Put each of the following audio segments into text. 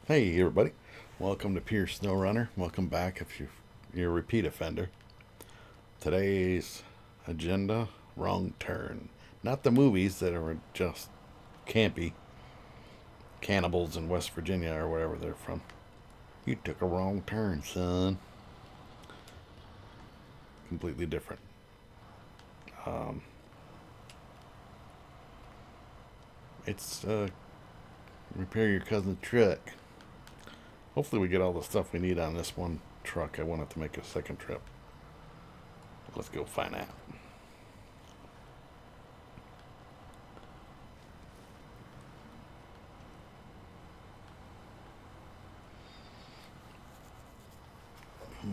Hey everybody, welcome to Pure Snowrunner. Welcome back if you're a repeat offender. Today's agenda, Wrong Turn. Not the movies that are just campy cannibals in West Virginia or wherever they're from. You took a wrong turn, son. Completely different. Um, it's repair your cousin's truck. Hopefully we get all the stuff we need on this one truck. I wanted to make a second trip. Let's go find out.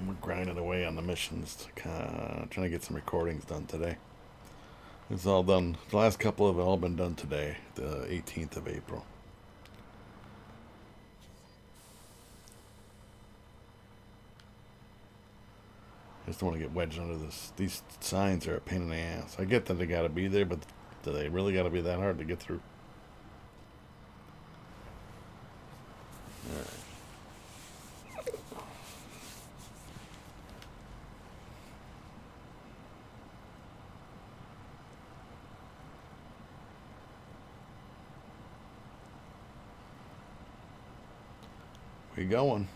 We're grinding away on the missions, trying to get some recordings done today. It's all done. The last couple have all been done today, the 18th of April. I just don't want to get wedged under this. These signs are a pain in the ass. I get that they got to be there, but do they really got to be that hard to get through? All right. We going.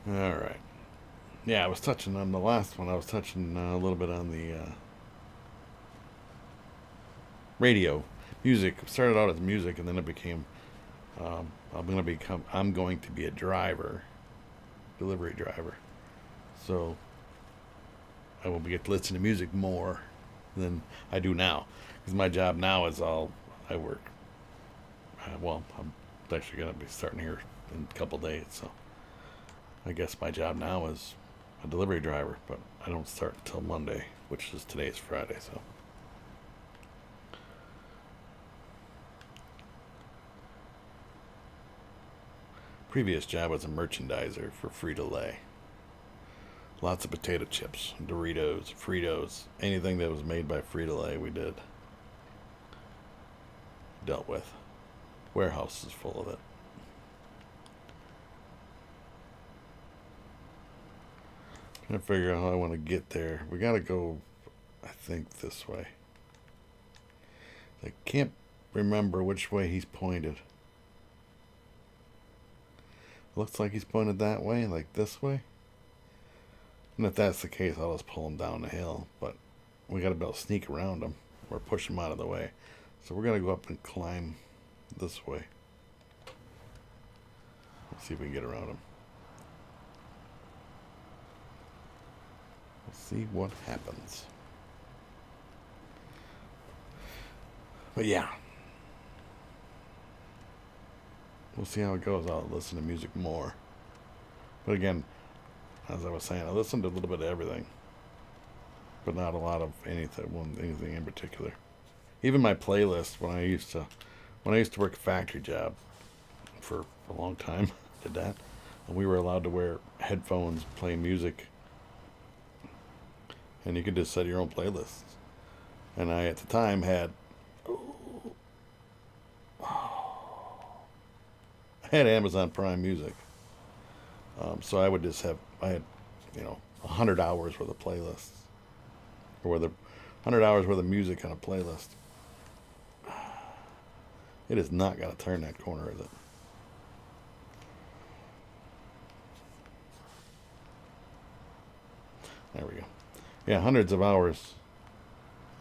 All right. Yeah, I was touching on the last one. I was touching a little bit on the radio music. Started out as music, and then it became I'm going to be a driver, delivery driver. So I will get to listen to music more than I do now, because my job now is all I work. Well, I'm actually going to be starting here in a couple days, so I guess my job now is a delivery driver, but I don't start until Monday, which is today's Friday, so. Previous job was a merchandiser for Frito-Lay. Lots of potato chips, Doritos, Fritos, anything that was made by Frito-Lay we did. Dealt with. Warehouse is full of it. Trying to figure out how I want to get there. We gotta go, I think, this way. I can't remember which way he's pointed. Looks like he's pointed that way, like this way. And if that's the case, I'll just pull him down the hill. But we gotta be able to sneak around him or push him out of the way. So we're gonna go up and climb this way. Let's see if we can get around him. Let's see what happens. But yeah. We'll see how it goes. I'll listen to music more. But again, as I was saying, I listened to a little bit of everything. But not a lot of anything in particular. Even my playlist when I used to work a factory job for a long time, did that. And we were allowed to wear headphones, play music, and you could just set your own playlists. And I at the time had Amazon Prime Music, so I would just have I had 100 hours worth of playlists, or whether 100 hours worth of music on a playlist. It is not gonna turn that corner, is it? There we go. Yeah, hundreds of hours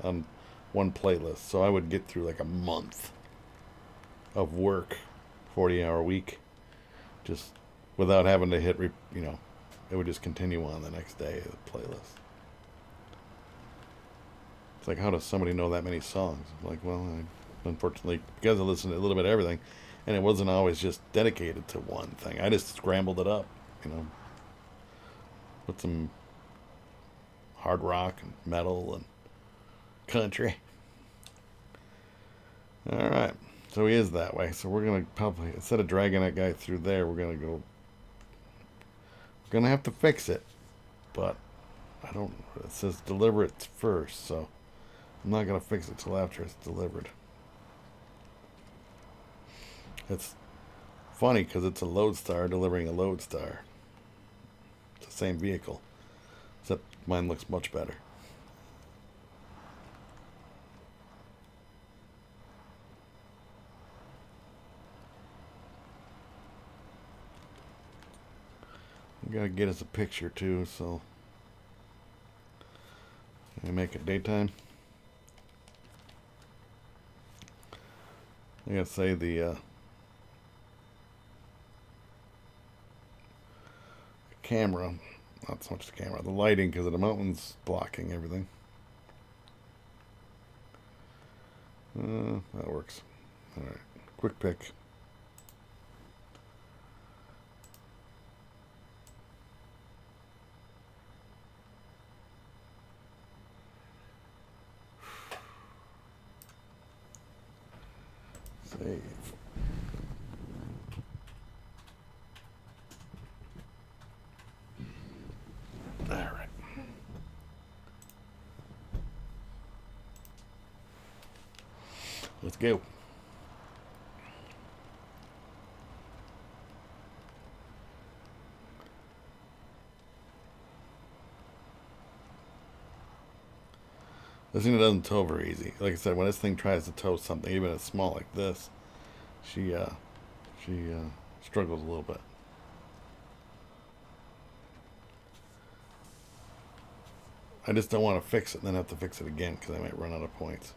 on one playlist. So I would get through like a month of work, 40-hour week, just without having to it would just continue on the next day, the playlist. It's like, how does somebody know that many songs? I'm like, well, unfortunately, because I listened to a little bit of everything, and it wasn't always just dedicated to one thing. I just scrambled it up, with some hard rock and metal and country. All right. So he is that way. So we're going to probably, instead of dragging that guy through there, we're going to have to fix it. But I don't. It says deliver it first, so I'm not gonna fix it till after it's delivered. It's funny because it's a Lodestar delivering a Lodestar. It's the same vehicle, except mine looks much better. We gotta get us a picture too, so I make it daytime. I gotta say the camera, not so much the camera, the lighting, because of the mountains blocking everything. That works. All right, quick pick. Save. All right. Let's go. This thing doesn't tow very easy. Like I said, when this thing tries to tow something, even as small like this, she struggles a little bit. I just don't want to fix it and then have to fix it again because I might run out of points.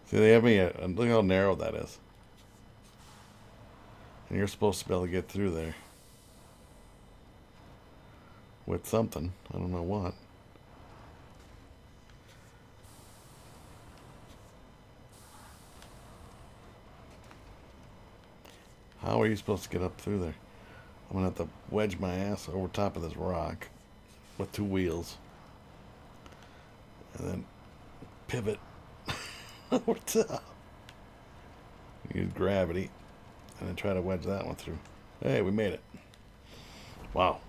See, they have me at, look how narrow that is. And you're supposed to be able to get through there with something. I don't know what. How are you supposed to get up through there? I'm gonna have to wedge my ass over top of this rock with two wheels and then pivot over top. Use gravity and then try to wedge that one through. Hey, we made it. Wow.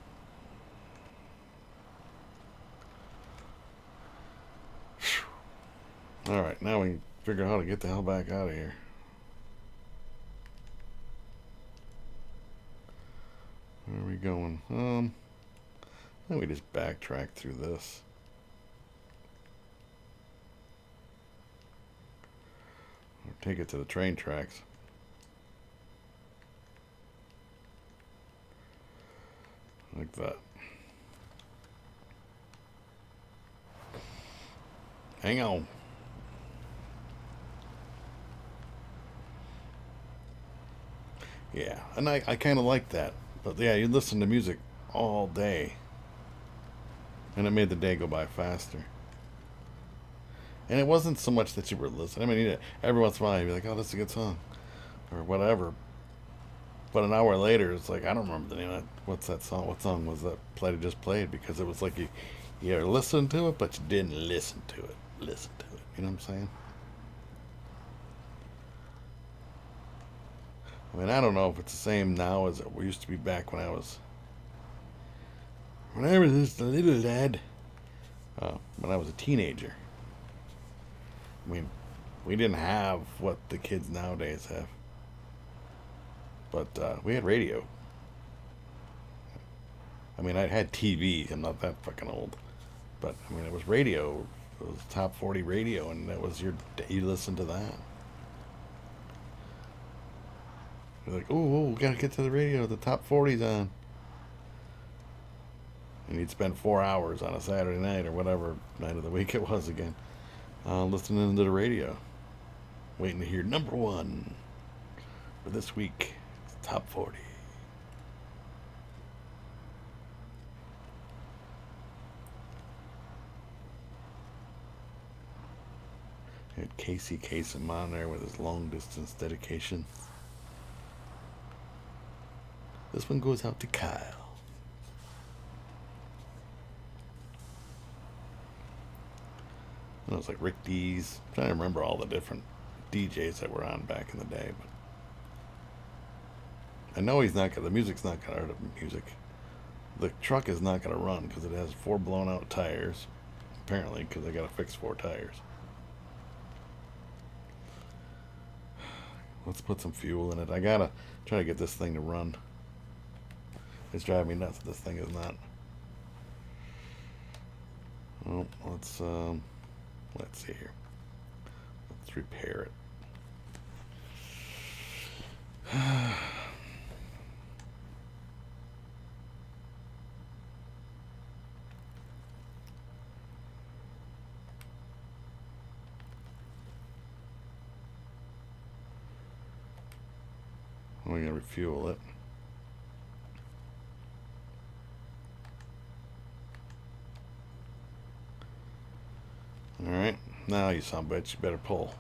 All right, now we can figure out how to get the hell back out of here. Where are we going? Then we just backtrack through this. Or take it to the train tracks. Like that. Hang on. Yeah, and I kind of like that. But yeah, you listen to music all day. And it made the day go by faster. And it wasn't so much that you were listening. I mean, every once in a while you'd be like, oh, that's a good song. Or whatever. But an hour later, it's like, I don't remember the name of that. What's that song? What song was that just played? Because it was like you listened to it, but you didn't listen to it. Listen to it. You know what I'm saying? I mean, I don't know if it's the same now as it used to be back when I was just a little lad. When I was a teenager. I mean, we didn't have what the kids nowadays have. But we had radio. I mean, I had TV. I'm not that fucking old. But, I mean, it was radio. It was top 40 radio, and that was you listened to that. You're like, oh, we gotta get to the radio. The top 40's on. And you'd spend 4 hours on a Saturday night or whatever night of the week it was again, listening to the radio, waiting to hear number one for this week. It's top 40. Had Casey Kasem on there with his long distance dedication. This one goes out to Kyle. And it was like Rick D's. I'm trying to remember all the different DJs that were on back in the day, but I know he's not gonna. The music's not gonna. Or the music. The truck is not gonna run because it has 4 blown out tires. Apparently, because I gotta fix 4 tires. Let's put some fuel in it. I gotta try to get this thing to run. It's driving me nuts that this thing is not. Well, let's see here. Let's repair it. We're gonna refuel it. All right, now you son of a bitch, you better pull.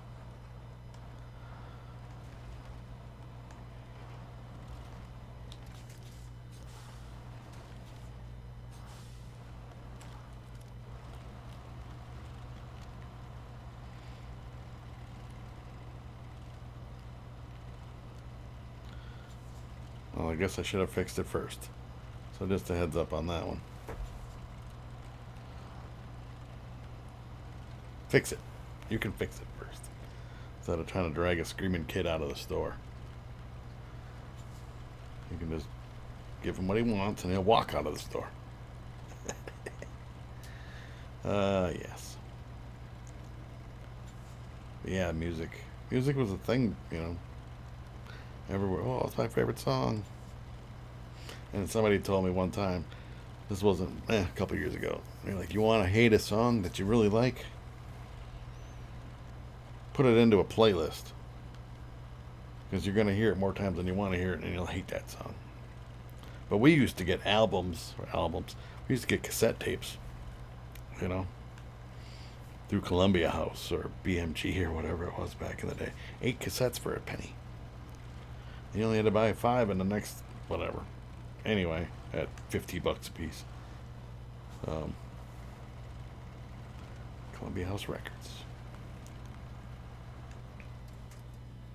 Well, I guess I should have fixed it first. So just a heads up on that one. Fix it. You can fix it first. Instead of trying to drag a screaming kid out of the store. You can just give him what he wants and he'll walk out of the store. Yes. But yeah, music. Music was a thing, you know. Everywhere. Oh, it's my favorite song. And somebody told me one time, this wasn't a couple years ago. They're like, you want to hate a song that you really like? Put it into a playlist. Because you're going to hear it more times than you want to hear it, and you'll hate that song. But we used to get albums. We used to get cassette tapes, you know, through Columbia House or BMG or whatever it was back in the day. 8 cassettes for a penny. You only had to buy 5 in the next whatever. Anyway, at $50 a piece. Columbia House Records.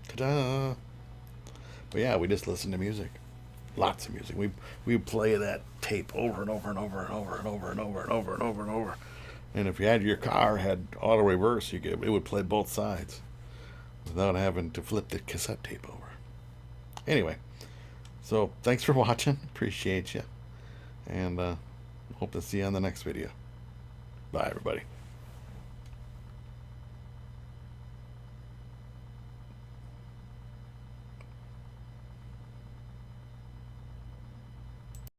Ta-da! But yeah, we just listened to music. Lots of music. We would play that tape over and over and over and over and over and over and over and over and over. And if you had your car had auto reverse, it would play both sides without having to flip the cassette tape over. Anyway, so thanks for watching. Appreciate you. And hope to see you on the next video. Bye, everybody.